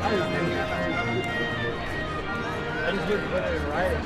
I just didn't put it in writing.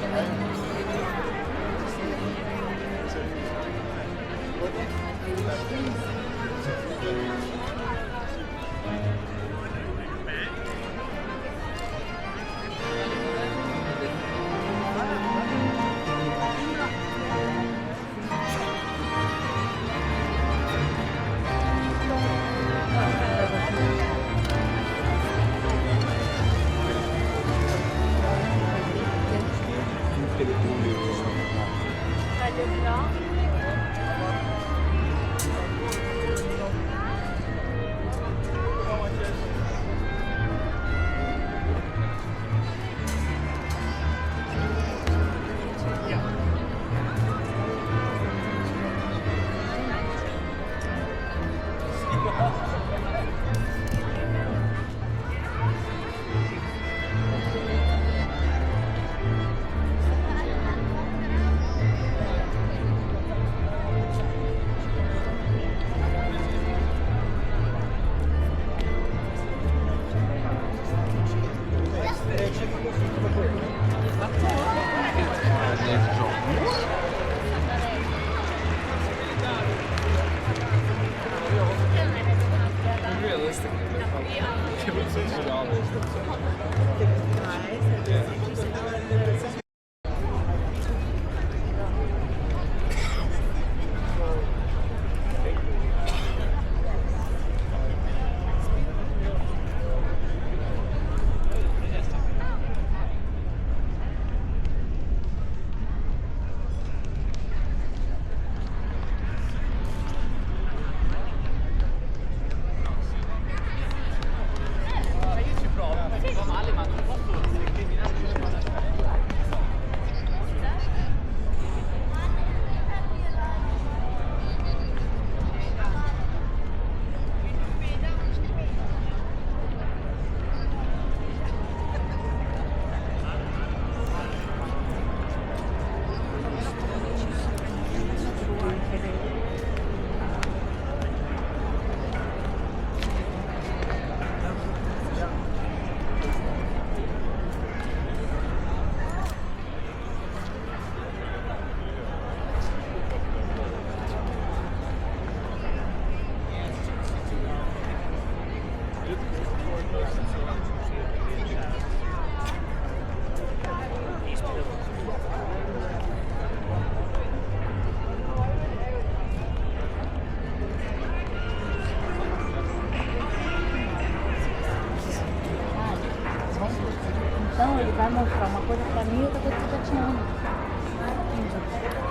Vai mostrar uma coisa pra mim e outra coisa pra Tatiana.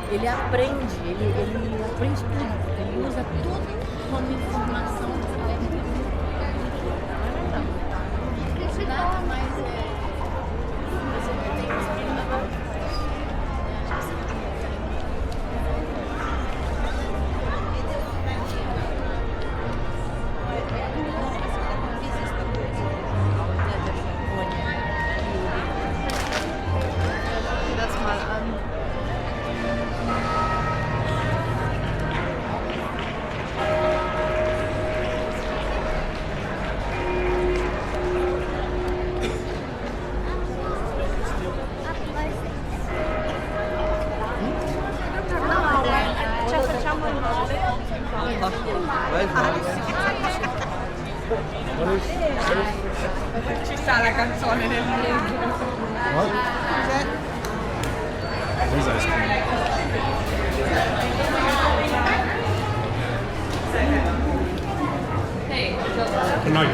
Ele aprende, ele aprende tudo. Ele usa tudo como informação. Nada mais você tem que agora. Ci sta la canzone nel libro. Where's ice cream? Good night.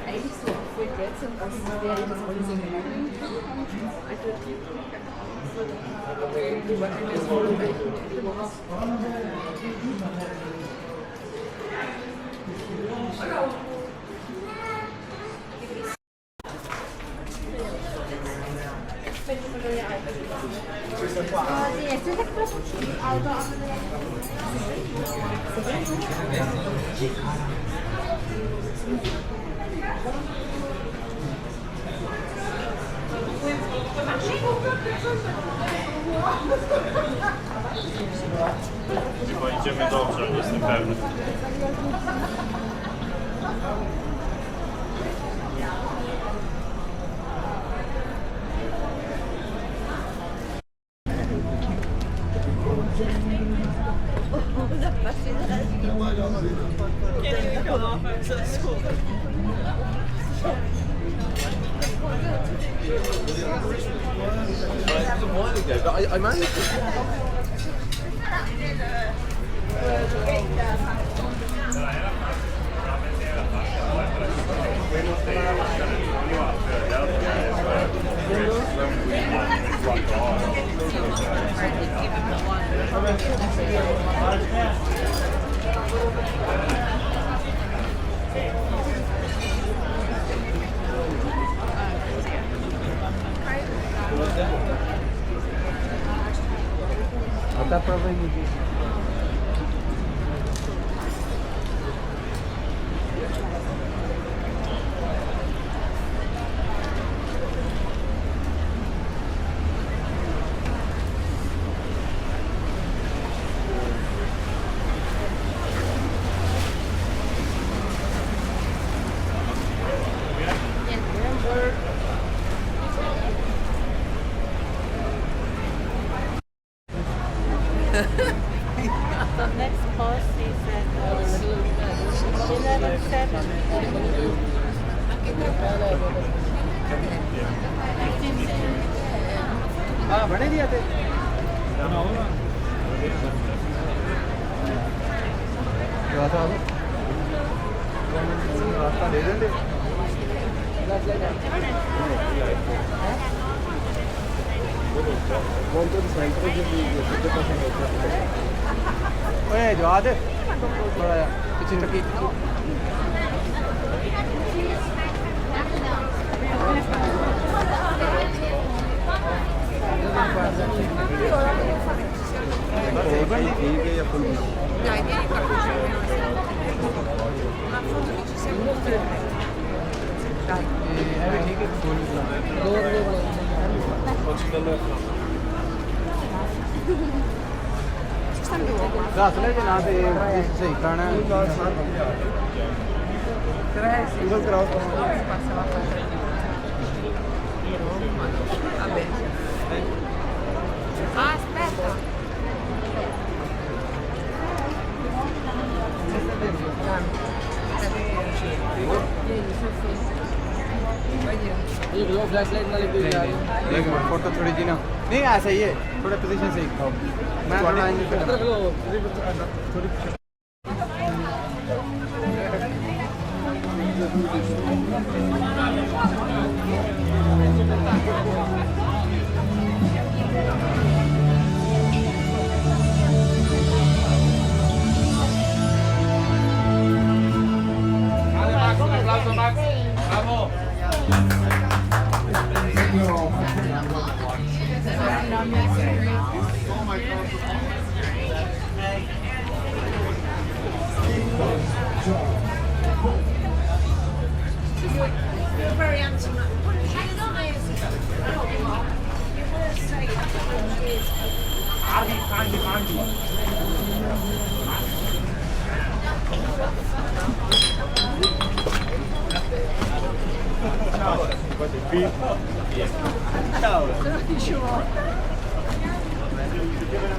Hai visto quel pezzo un po' si vede che sono Questo qua. sì, è sempre Chyba idziemy dobrze, jestem pewny. I managed to. आता probabilmente. The next course is at Canal 7. हाँ बड़े दिया थे रास्ता दे देंगे ओए जो आते थोड़ा किचन की Dai, vieni qua. Ma foto che ci siamo tutti. Dai. Ci stanno due qua. दस ले जना पे सही खाना सिंगल कराओ Vabbè. Ah, aspetta. ये दो फ्लैश लाइट वाले भी आ रही है देख फोटो थोड़ी जी ना नहीं ऐसा ही है थोड़ा पोजीशन सही खाओ मैं थोड़ा थोड़ी You're very anti-man. What did you guys? You were saying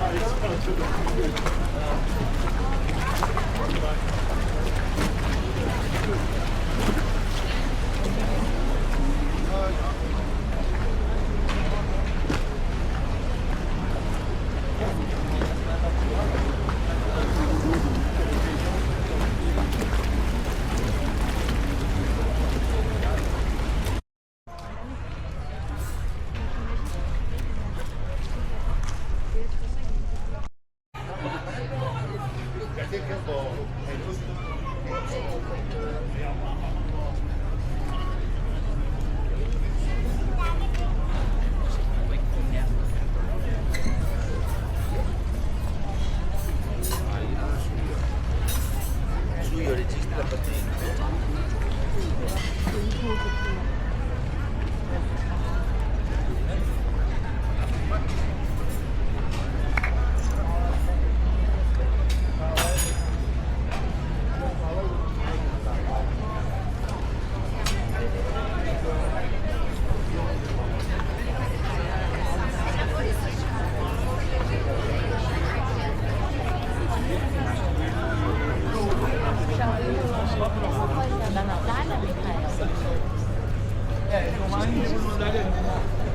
100 years ago.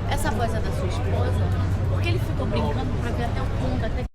Essa voz é da sua esposa? Porque ele ficou brincando pra ver até o ponto, até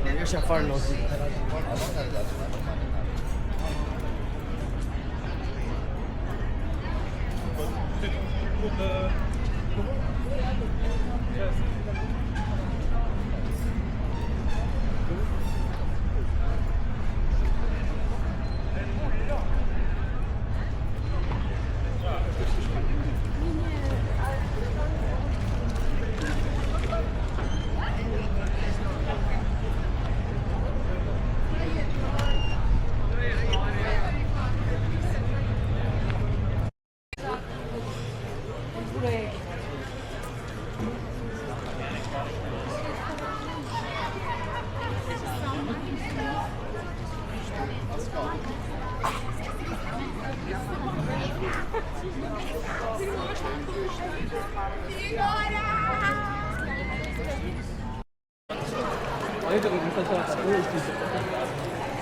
Non riesci a farlo così.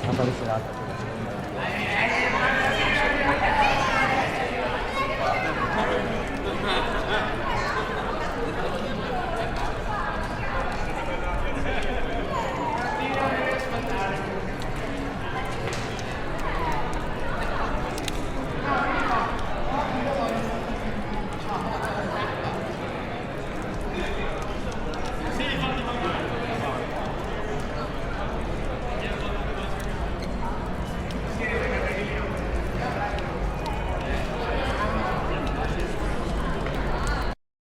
Napalisserato.